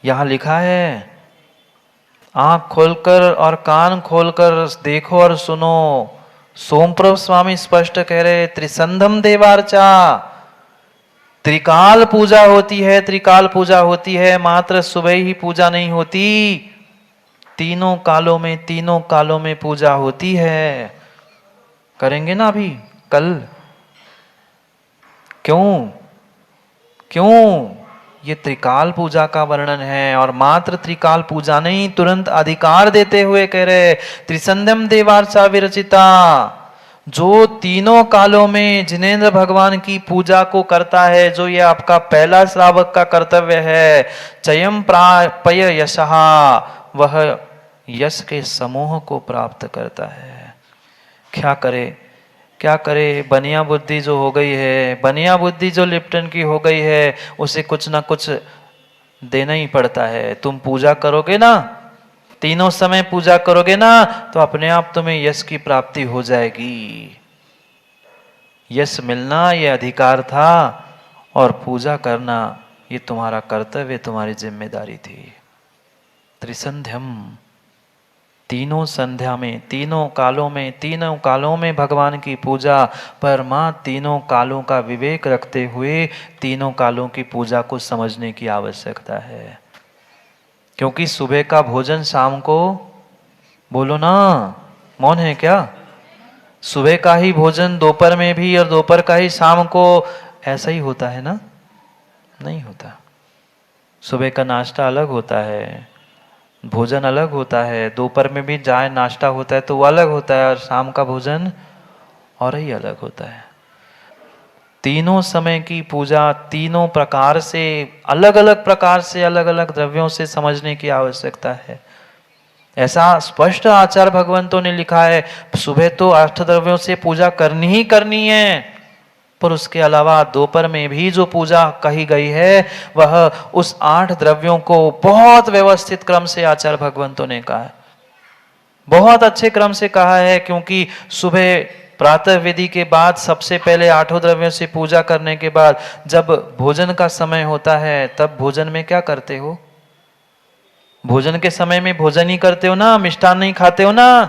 यहां लिखा है, आंख खोलकर और कान खोलकर देखो और सुनो। सोमप्रभ स्वामी स्पष्ट कह रहे, त्रिसंधम देवार्चा, त्रिकाल पूजा होती है, त्रिकाल पूजा होती है, मात्र सुबह ही पूजा नहीं होती, तीनों कालों में, तीनों कालों में पूजा होती है। करेंगे ना अभी कल? क्यों? क्यों? ये त्रिकाल पूजा का वर्णन है, और मात्र त्रिकाल पूजा नहीं, तुरंत अधिकार देते हुए कह रहे, त्रिसंध्यम देवार्चा विरचिता, जो तीनों कालों में जिनेंद्र भगवान की पूजा को करता है, जो ये आपका पहला श्रावक का कर्तव्य है, चयम प्रापय यशहा, वह यश के समूह को प्राप्त करता है। क्या करे, क्या करे? बनिया बुद्धि जो हो गई है, बनिया बुद्धि जो लिप्टन की हो गई है, उसे कुछ ना कुछ देना ही पड़ता है। तुम पूजा करोगे ना, तीनों समय पूजा करोगे ना, तो अपने आप तुम्हें यश की प्राप्ति हो जाएगी। यश मिलना ये अधिकार था, और पूजा करना ये तुम्हारा कर्तव्य, तुम्हारी जिम्मेदारी थी। त्रिसंध्यम, तीनों संध्या में, तीनों कालों में, तीनों कालों में भगवान की पूजा, पर मां तीनों कालों का विवेक रखते हुए तीनों कालों की पूजा को समझने की आवश्यकता है। क्योंकि सुबह का भोजन शाम को, बोलो ना, मौन है क्या? सुबह का ही भोजन दोपहर में भी, और दोपहर का ही शाम को, ऐसा ही होता है ना? नहीं होता। सुबह का नाश्ता अलग होता है, भोजन अलग होता है, दोपहर में भी चाय नाश्ता होता है तो वो अलग होता है, और शाम का भोजन और ही अलग होता है। तीनों समय की पूजा तीनों प्रकार से, अलग अलग प्रकार से, अलग अलग द्रव्यों से समझने की आवश्यकता है। ऐसा स्पष्ट आचार्य भगवंतों ने लिखा है, सुबह तो अष्टद्रव्यों से पूजा करनी ही करनी है, पर उसके अलावा दोपहर में भी जो पूजा कही गई है, वह उस 8 द्रव्यों को बहुत व्यवस्थित क्रम से आचार्य भगवंतों ने कहा है, बहुत अच्छे क्रम से कहा है। क्योंकि सुबह प्रातः विधि के बाद सबसे पहले 8 द्रव्यों से पूजा करने के बाद जब भोजन का समय होता है, तब भोजन में क्या करते हो? भोजन के समय में भोजन ही करते हो ना, मिष्ठान नहीं खाते हो ना।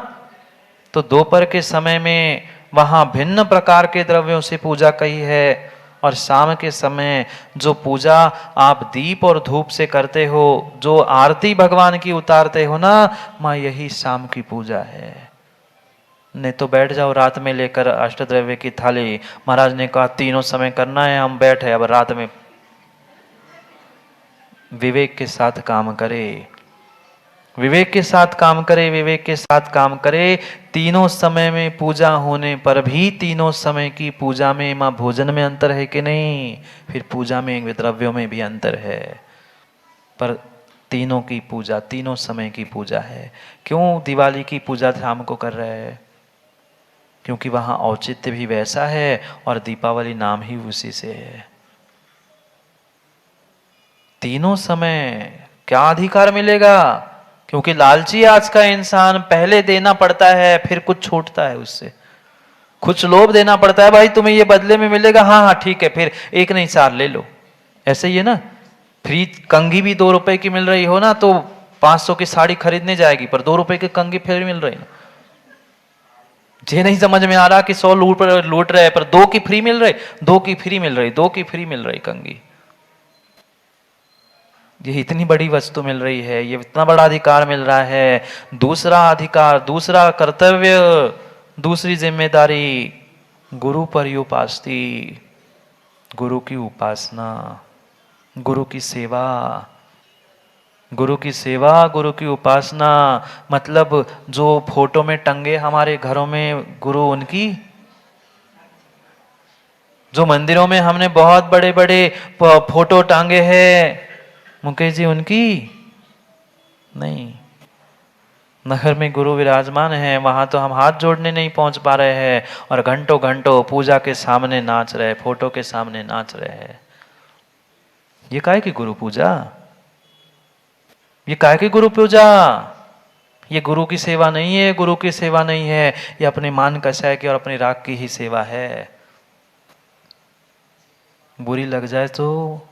तो दोपहर के समय में वहां भिन्न प्रकार के द्रव्यों से पूजा कही है, और शाम के समय जो पूजा आप दीप और धूप से करते हो, जो आरती भगवान की उतारते हो ना, मां यही शाम की पूजा है। नहीं तो बैठ जाओ रात में लेकर अष्टद्रव्य की थाली, महाराज ने कहा तीनों समय करना है, हम बैठे अब रात में। विवेक के साथ काम करे, विवेक के साथ काम करे, विवेक के साथ काम करे। तीनों समय में पूजा होने पर भी तीनों समय की पूजा में मां भोजन में अंतर है कि नहीं? फिर पूजा में द्रव्यों में भी अंतर है, पर तीनों की पूजा, तीनों समय की पूजा है। क्यों दिवाली की पूजा शाम को कर रहे हैं? क्योंकि वहां औचित्य भी वैसा है, और दीपावली नाम ही उसी से है। तीनों समय क्या अधिकार मिलेगा? क्योंकि लालची आज का इंसान, पहले देना पड़ता है फिर कुछ छूटता है उससे, कुछ लोभ देना पड़ता है, भाई तुम्हें ये बदले में मिलेगा, हाँ हाँ ठीक है, फिर एक नहीं 4 ले लो। ऐसे ही है ना, फ्री कंघी भी 2 रुपए की मिल रही हो ना, तो 500 की साड़ी खरीदने जाएगी, पर 2 रुपए की कंघी फिर मिल रही ना। ये नहीं समझ में आ रहा कि 100 लूट रहे, पर 2 की फ्री मिल रही, 2 की फ्री मिल रही, 2 की फ्री मिल रही कंघी। ये इतनी बड़ी वस्तु मिल रही है, ये इतना बड़ा अधिकार मिल रहा है। दूसरा अधिकार, दूसरा कर्तव्य, दूसरी जिम्मेदारी, गुरु पर्युपास्ति, गुरु की उपासना, गुरु की सेवा, गुरु की सेवा, गुरु की उपासना। मतलब जो फोटो में टंगे हमारे घरों में गुरु, उनकी, जो मंदिरों में हमने बहुत बड़े बड़े फोटो टांगे हैं मुकेश जी, उनकी नहीं। नगर में गुरु विराजमान है, वहां तो हम हाथ जोड़ने नहीं पहुंच पा रहे हैं, और घंटों घंटों पूजा के सामने नाच रहे, फोटो के सामने नाच रहे हैं। ये काहे की गुरु पूजा? ये काहे की गुरु पूजा? ये गुरु की सेवा नहीं है, गुरु की सेवा नहीं है, ये अपने मान कषाय की और अपने राग की ही सेवा है। बुरी लग जाए तो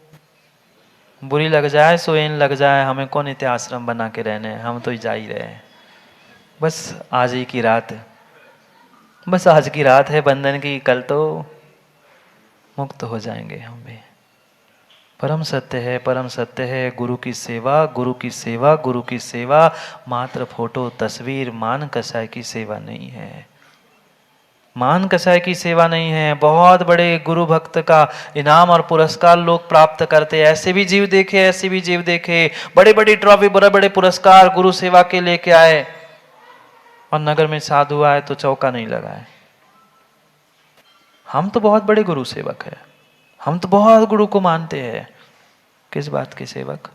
बुरी लग जाए सोएन लग जाए, हमें कौन इतने आश्रम बना के रहने, हम तो जा ही रहे हैं। बस आज ही की रात, बस आज की रात है बंधन की, कल तो मुक्त हो जाएंगे हम भी। परम सत्य है, परम सत्य है। गुरु की सेवा, गुरु की सेवा, गुरु की सेवा, मात्र फोटो तस्वीर मान कसाय की सेवा नहीं है। मान कसाय की सेवा नहीं है। बहुत बड़े गुरु भक्त का इनाम और पुरस्कार लोग प्राप्त करते हैं। ऐसे भी जीव देखे, ऐसे भी जीव देखे, बड़े बड़े ट्रॉफी, बड़े बड़े पुरस्कार गुरु सेवा के लेके आए, और नगर में साधु आए तो चौका नहीं लगाए। हम तो बहुत बड़े गुरु सेवक है, हम तो बहुत गुरु को मानते हैं। किस बात के सेवक,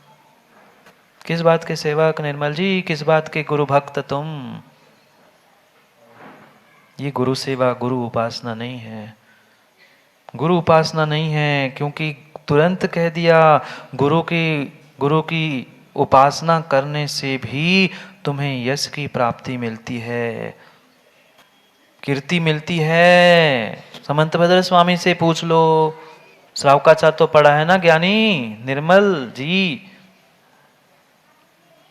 किस बात के सेवक निर्मल जी, किस बात के गुरु भक्त तुम? ये गुरु सेवा, गुरु उपासना नहीं है, गुरु उपासना नहीं है। क्योंकि तुरंत कह दिया, गुरु की उपासना करने से भी तुम्हें यश की प्राप्ति मिलती है, कीर्ति मिलती है। समंत भद्र स्वामी से पूछ लो, श्रावकाचार्य तो पढ़ा है ना ज्ञानी निर्मल जी।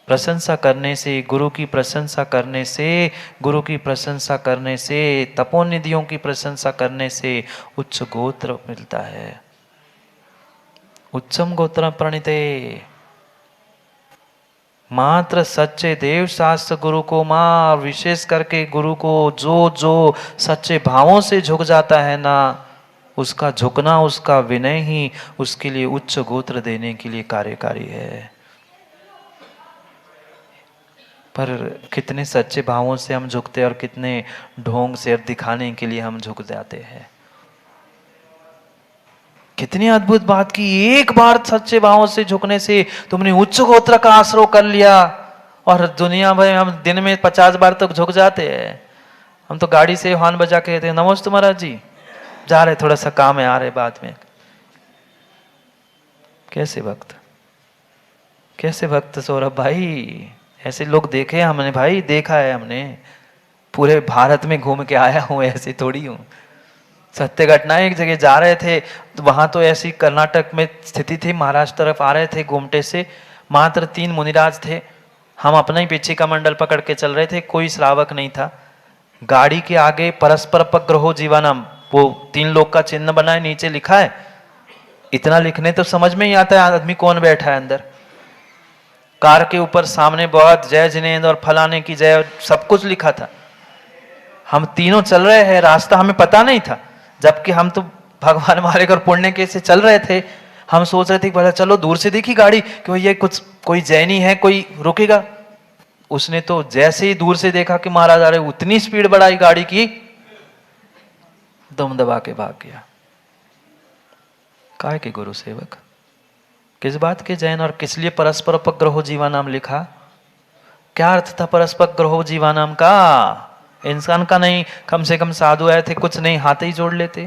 प्रशंसा करने से, गुरु की प्रशंसा करने से, गुरु की प्रशंसा करने से, तपोनिधियों की प्रशंसा करने से उच्च गोत्र मिलता है। उच्चम गोत्र प्रणीते। मात्र सच्चे देव शास्त्र गुरु को मां, विशेष करके गुरु को जो जो सच्चे भावों से झुक जाता है ना, उसका झुकना, उसका विनय ही उसके लिए उच्च गोत्र देने के लिए कार्यकारी है। पर कितने सच्चे भावों से हम झुकते हैं और कितने ढोंग से दिखाने के लिए हम झुक जाते हैं। कितनी अद्भुत बात की, एक बार सच्चे भावों से झुकने से तुमने उच्च गोत्र का आश्रय कर लिया, और दुनिया भर हम दिन में 50 बार तक झुक जाते हैं। हम तो गाड़ी से हॉर्न बजा के कहते हैं, नमस्ते महाराज जी, जा रहे, थोड़ा सा काम है, आ रहे बाद में। कैसे भक्त, कैसे भक्त सौरभ भाई, ऐसे लोग देखे हमने भाई, देखा है हमने, पूरे भारत में घूम के आया हूं, ऐसे थोड़ी हूं। सत्य घटना, एक जगह जा रहे थे तो वहां तो ऐसी कर्नाटक में स्थिति थी, महाराष्ट्र तरफ आ रहे थे घूमटे से, मात्र 3 मुनिराज थे। हम अपना ही पीछे का मंडल पकड़ के चल रहे थे, कोई श्रावक नहीं था। गाड़ी के आगे परस्पर पग्रहो जीवनम, वो 3 लोग का चिन्ह बना है, नीचे लिखा है। इतना लिखने तो समझ में ही आता है आदमी कौन बैठा है अंदर। कार के ऊपर सामने बहुत जय जिनेन्द्र और फलाने की जय, सब कुछ लिखा था। हम तीनों चल रहे हैं, रास्ता हमें पता नहीं था, जबकि हम तो भगवान मालिक और पुण्य के से चल रहे थे। हम सोच रहे थे कि भला चलो दूर से देखी गाड़ी कि ये कुछ कोई जैनी है, कोई रुकेगा। उसने तो जैसे ही दूर से देखा कि महाराज आ रहे, उतनी स्पीड बढ़ाई गाड़ी की, दम दबा के भाग गया। काय के गुरु सेवक, किस बात के जैन, और किस लिए परस्पर उपग्रहो जीवा नाम लिखा? क्या अर्थ था परस्पर ग्रहो जीवा नाम का? इंसान का नहीं, कम से कम साधु आए थे, कुछ नहीं हाथ ही जोड़ लेते।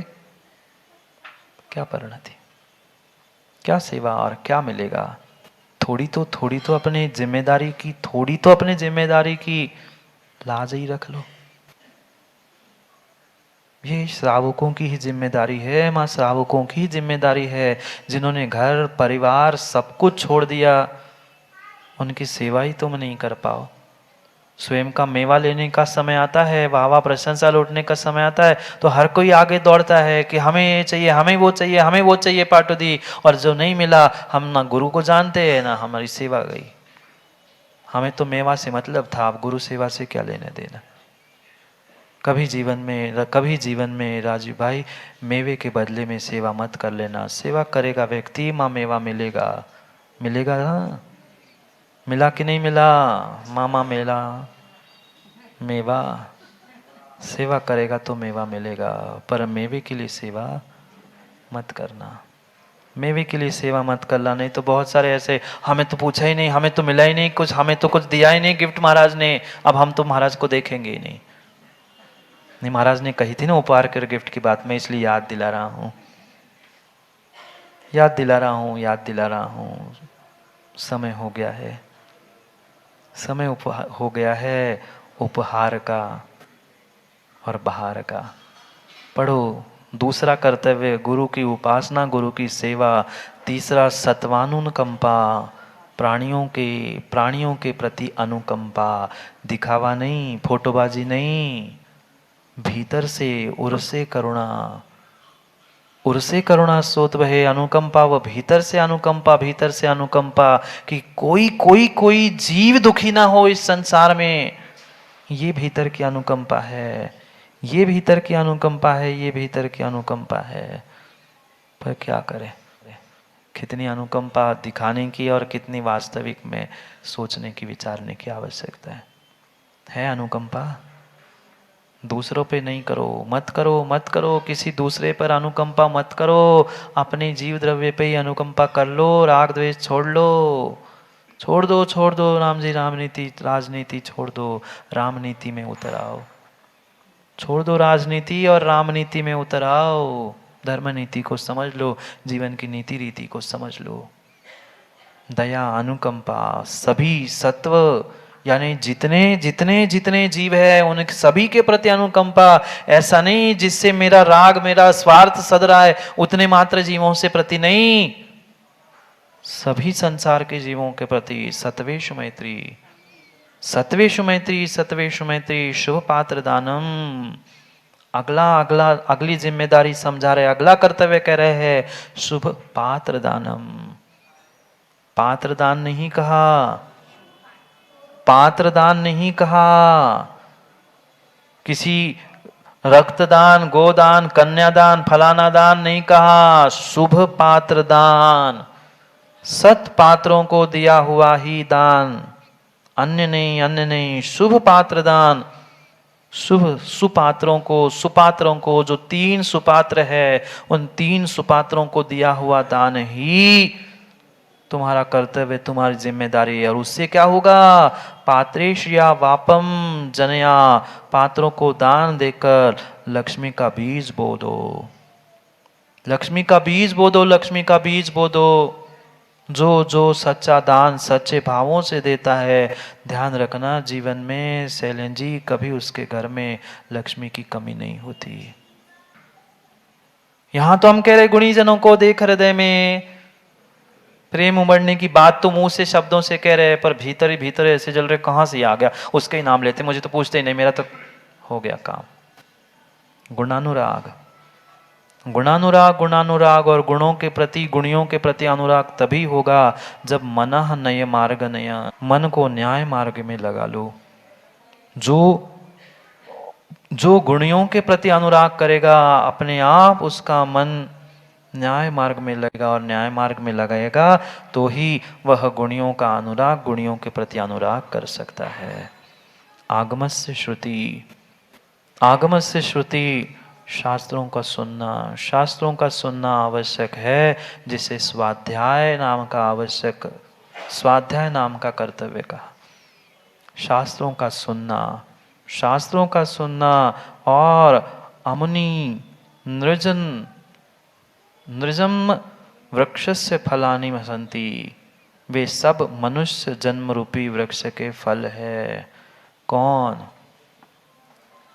क्या परिणति, क्या सेवा, और क्या मिलेगा? थोड़ी तो अपने जिम्मेदारी की, थोड़ी तो अपने जिम्मेदारी की लाज ही रख लो। ये श्रावकों की ही जिम्मेदारी है, माँ श्रावकों की ही जिम्मेदारी है, जिन्होंने घर परिवार सब कुछ छोड़ दिया, उनकी सेवा ही तुम नहीं कर पाओ। स्वयं का मेवा लेने का समय आता है, वाह वाह प्रशंसा लौटने का समय आता है, तो हर कोई आगे दौड़ता है कि हमें ये चाहिए, हमें वो चाहिए, हमें वो चाहिए पाटू दी, और जो नहीं मिला, हम ना गुरु को जानते हैं ना हमारी सेवा गई। हमें तो मेवा से मतलब था, अब गुरु सेवा से क्या लेना देना। कभी जीवन में राजीव भाई मेवे के बदले में सेवा मत कर लेना। सेवा करेगा व्यक्ति, माँ मेवा मिलेगा, मिलेगा ना? मिला कि नहीं मिला? मामा मिला मेवा, सेवा करेगा तो मेवा मिलेगा, पर मेवे के लिए सेवा मत करना। मेवे के लिए सेवा मत करना, नहीं तो बहुत सारे ऐसे, हमें तो पूछा ही नहीं, हमें तो मिला ही नहीं कुछ, हमें तो कुछ दिया ही नहीं गिफ्ट महाराज ने, अब हम तो महाराज को देखेंगे ही नहीं। नहीं, महाराज ने कही थी ना उपहार के गिफ्ट की बात, मैं इसलिए याद दिला रहा हूँ, याद दिला रहा हूँ। समय हो गया है, समय हो गया है उपहार का और बहार का। पढ़ो दूसरा कर्तव्य गुरु की उपासना, गुरु की सेवा। तीसरा सत्वानुकंपा, प्राणियों के प्रति अनुकंपा। दिखावा नहीं, फोटोबाजी नहीं, भीतर से उरसे करुणा। उरसे करुणा सोत वहे अनुकंपा, वो भीतर से अनुकंपा, भीतर से अनुकंपा कि कोई जीव दुखी ना हो इस संसार में। ये भीतर की अनुकंपा है, ये भीतर की अनुकंपा है, ये भीतर की अनुकंपा है। पर क्या करें, कितनी अनुकंपा दिखाने की और कितनी वास्तविक में सोचने की, विचारने की आवश्यकता है अनुकंपा? दूसरों पे नहीं करो, मत करो, मत करो, किसी दूसरे पर अनुकंपा मत करो। अपने जीव द्रव्य पे ही अनुकंपा कर लो, राग द्वेष छोड़ लो, छोड़ दो, छोड़ दो। राम जी, रामनीति राजनीति छोड़ दो, राम नीति में उतर आओ। छोड़ दो राजनीति और राम नीति में उतर आओ। धर्म नीति को समझ लो, जीवन की नीति रीति को समझ लो। दया, अनुकंपा, सभी सत्व, यानी जितने जितने जितने जीव है उन सभी के प्रति अनुकंपा। ऐसा नहीं जिससे मेरा राग, मेरा स्वार्थ सद रहा है, उतने मात्र जीवों से प्रति नहीं, सभी संसार के जीवों के प्रति सत्वेषु मैत्री, सत्वेषु मैत्री, सत्वेषु मैत्री, शुभ पात्र दानम। अगली जिम्मेदारी समझा रहे, अगला कर्तव्य कह रहे हैं, शुभ पात्र दानम। पात्र दान नहीं कहा, पात्र दान नहीं कहा, किसी रक्तदान, गोदान, कन्यादान, फलाना दान नहीं कहा, शुभ पात्र दान। सत पात्रों को दिया हुआ ही दान, अन्य नहीं, अन्य नहीं, शुभ पात्र दान। शुभ सुपात्रों को जो 3 सुपात्र है, उन 3 सुपात्रों को दिया हुआ दान ही तुम्हारा कर्तव्य, तुम्हारी जिम्मेदारी है। और उससे क्या होगा? पात्रेश या वापम जनया, पात्रों को दान देकर लक्ष्मी का बीज बो दो, लक्ष्मी का बीज बो दो, लक्ष्मी का बीज बो दो। जो सच्चा दान सच्चे भावों से देता है, ध्यान रखना जीवन में शैलेंद्र जी, कभी उसके घर में लक्ष्मी की कमी नहीं होती। यहां तो हम कह रहे गुणीजनों को देख हृदय में प्रेम उमड़ने की बात तो मुंह से शब्दों से कह रहे हैं, पर भीतर ही भीतर ऐसे जल रहे, कहां से आ गया, उसका ही नाम लेते, मुझे तो पूछते ही नहीं, मेरा तो हो गया काम। गुणानुराग, गुणानुराग, गुणानुराग और गुणों के प्रति, गुणियों के प्रति अनुराग तभी होगा जब मनः नय मार्ग नया, मन को न्याय मार्ग में लगा लो। जो गुणियों के प्रति अनुराग करेगा, अपने आप उसका मन न्याय मार्ग में लगेगा, और न्याय मार्ग में लगाएगा तो ही वह गुणियों का अनुराग, गुणियों के प्रति अनुराग कर सकता है। आगमस्य श्रुति, आगमस्य श्रुति, शास्त्रों का सुनना, शास्त्रों का सुनना आवश्यक है, जिसे स्वाध्याय नाम का आवश्यक, स्वाध्याय नाम का कर्तव्य कहा। शास्त्रों का सुनना, शास्त्रों का सुनना। और अमुनि नृजन नृजम वृक्षस्य फलानि वसंती, वे सब मनुष्य जन्म रूपी वृक्ष के फल है। कौन?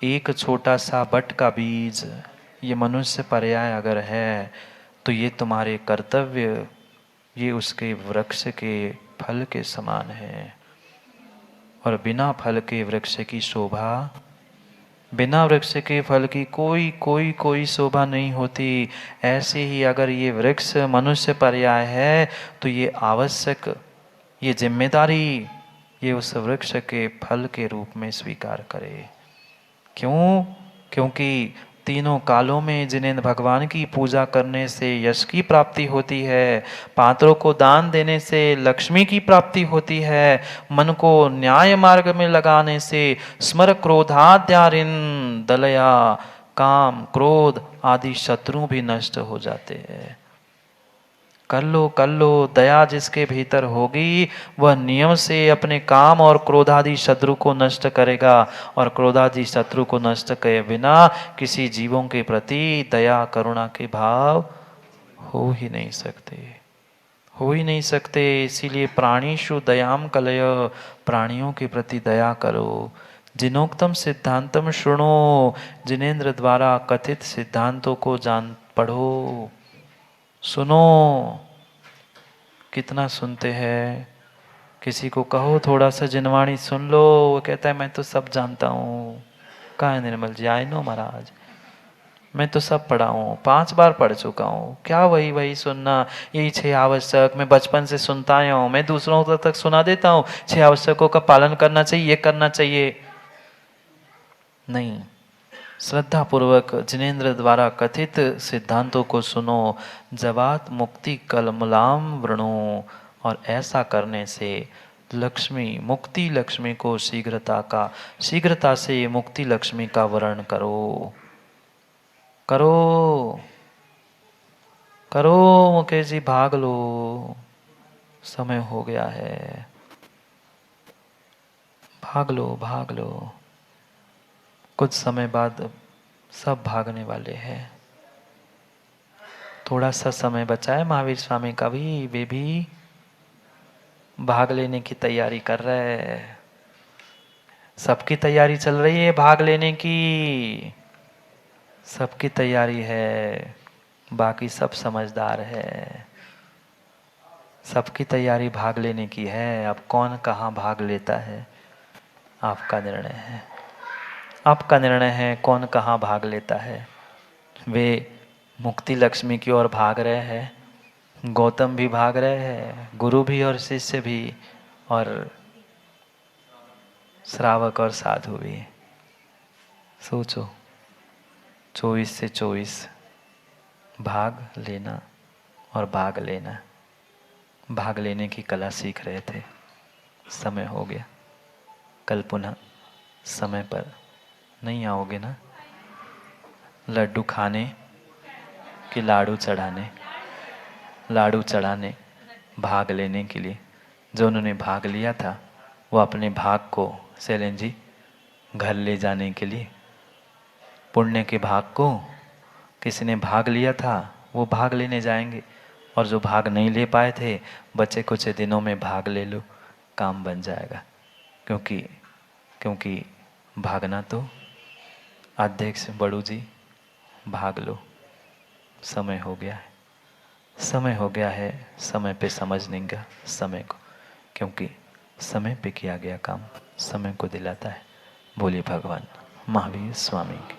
एक छोटा सा बट का बीज, ये मनुष्य पर्याय अगर है तो ये तुम्हारे कर्तव्य, ये उसके वृक्ष के फल के समान है। और बिना फल के वृक्ष की शोभा, बिना वृक्ष के फल की कोई शोभा नहीं होती। ऐसे ही अगर ये वृक्ष मनुष्य पर्याय है तो ये आवश्यक, ये जिम्मेदारी ये उस वृक्ष के फल के रूप में स्वीकार करे। क्यों? क्योंकि तीनों कालों में जिन्हें भगवान की पूजा करने से यश की प्राप्ति होती है, पात्रों को दान देने से लक्ष्मी की प्राप्ति होती है, मन को न्याय मार्ग में लगाने से स्मर क्रोधाद्यारिन दलया, काम क्रोध आदि शत्रु भी नष्ट हो जाते हैं। कर लो, दया जिसके भीतर होगी वह नियम से अपने काम और क्रोधादि शत्रु को नष्ट करेगा, और क्रोधादि शत्रु को नष्ट किए बिना किसी जीवों के प्रति दया करुणा के भाव हो ही नहीं सकते, हो ही नहीं सकते। इसीलिए प्राणीषु दयाम कलय, प्राणियों के प्रति दया करो। जिनोक्तम सिद्धांतम शृणो, जिनेन्द्र द्वारा कथित सिद्धांतों को जान पढ़ो। सुनो, कितना सुनते हैं। किसी को कहो थोड़ा सा जिनवाणी सुन लो, वो कहता है मैं तो सब जानता हूँ। कहाँ है निर्मल जी? आई नो महाराज, मैं तो सब पढ़ा हूँ, 5 बार पढ़ चुका हूँ। क्या वही वही सुनना, यही 6 आवश्यक मैं बचपन से सुनता आया हूँ, मैं दूसरों तक सुना देता हूँ 6 आवश्यकों का पालन करना चाहिए, ये करना चाहिए। नहीं, श्रद्धा पूर्वक जिनेन्द्र द्वारा कथित सिद्धांतों को सुनो। जवात मुक्ति कलमलाम वृणो, और ऐसा करने से लक्ष्मी, मुक्ति लक्ष्मी को शीघ्रता से मुक्ति लक्ष्मी का वर्ण करो। करो करो मुकेश जी, भाग लो, समय हो गया है। भाग लो भाग लो, कुछ समय बाद सब भागने वाले हैं। थोड़ा सा समय बचा है महावीर स्वामी का भी, वे भी भाग लेने की तैयारी कर रहे हैं। सबकी तैयारी चल रही है भाग लेने की, सबकी तैयारी है, बाकी सब समझदार है। सबकी तैयारी भाग लेने की है। अब कौन कहाँ भाग लेता है, आपका निर्णय है। आपका निर्णय है कौन कहाँ भाग लेता है। वे मुक्ति लक्ष्मी की ओर भाग रहे हैं, गौतम भी भाग रहे हैं, गुरु भी और शिष्य भी, और श्रावक और साधु भी। सोचो, 24 से 24 भाग लेना और भाग लेना, भाग लेने की कला सीख रहे थे। समय हो गया, कल पुनः समय पर नहीं आओगे ना? लड्डू खाने कि लाडू चढ़ाने? लाडू चढ़ाने, भाग लेने के लिए। जो उन्होंने भाग लिया था वो अपने भाग को, शैलेंद्र जी, घर ले जाने के लिए, पुण्य के भाग को किसी ने भाग लिया था वो भाग लेने जाएंगे, और जो भाग नहीं ले पाए थे बचे कुछ दिनों में भाग ले लो, काम बन जाएगा। क्योंकि भागना तो अध्यक्ष बड़ू जी, भाग लो, समय हो गया है। समय हो गया है, समय पे समझने का समय को, क्योंकि समय पे किया गया काम समय को दिलाता है। बोलिए भगवान महावीर स्वामी की।